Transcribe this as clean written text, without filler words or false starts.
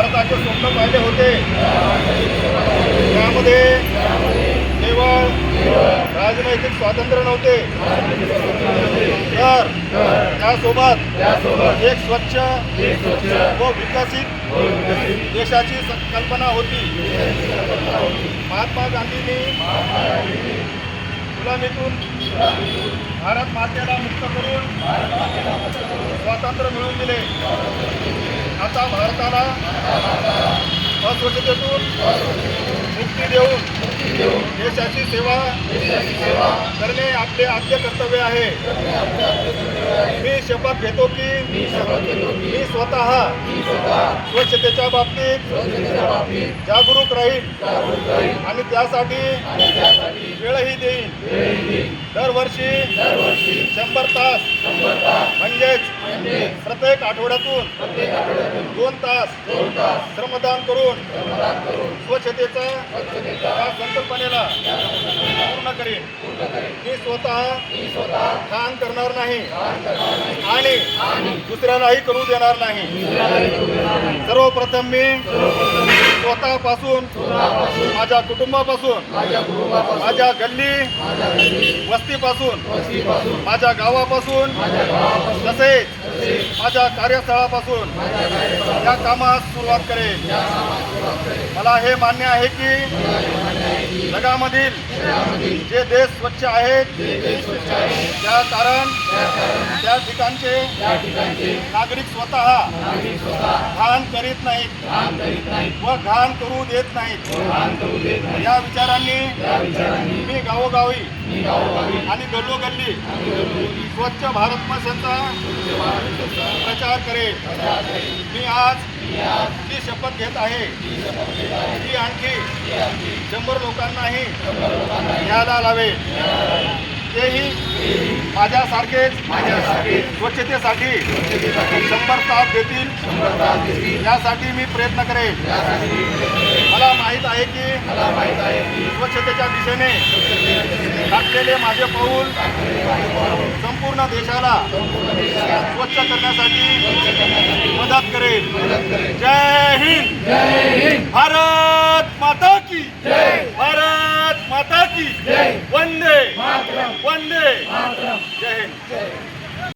भारताचे स्वप्न पाहिले होते त्यामध्ये केवळ राजनैतिक स्वातंत्र्य नव्हते तर त्यासोबत एक स्वच्छ व विकसित देशाची कल्पना होती. महात्मा गांधींनी गुलामीतून भारत मातेला मुक्त करून स्वातंत्र्य मिळवून दिले. आता भारताला अस्वच्छतेतून मुक्ती देऊन देशाची सेवा करणे आपले आद्य कर्तव्य आहे. मी शपथ घेतो की मी स्वतः स्वच्छतेच्या बाबतीत जागरूक राहील आणि त्यासाठी वेळही देईन. दरवर्षी 100 तास म्हणजेच प्रत्येक आठवड्यातून 2 तास श्रमदान करून स्वच्छतेचा या संकल्पनेला पूर्ण करेन. मी स्वतः घाण करणार नाही आणि दुसऱ्यालाही करू देणार नाही. सर्वप्रथम मी स्वतःपासून माझ्या कुटुंबापासून माझ्या गल्ली वस्तीपासून माझ्या गावापासून तसेच माझ्या कार्यस्थळापासून या कामास सुरुवात करेन. मला हे मान्य आहे की जगामधील जे देश स्वच्छ आहेत त्या कारण त्या ठिकाणचे नागरिक स्वतः घाण करीत नाहीत व घाण करू देत नाहीत. या विचारांनी मी गावोगावी आणि गल्लोगल्ली स्वच्छ भारत मिशनचा प्रचार करेन. मी आज जी शपथ घेत आहे ती आणखी 100 लोकांनाही घ्यायला लावेल. तेही माझ्यासारखेच स्वच्छतेसाठी 100 तास देतील यासाठी मी प्रयत्न करेन. मला माहीत आहे की स्वच्छतेच्या दिशेने टाकलेले माझे पाऊल संपूर्ण देशाला स्वच्छ करण्यासाठी मदत करेल. जय हिंद. भारत माता की भारत माता की वंदे वंदे. जय हिंद.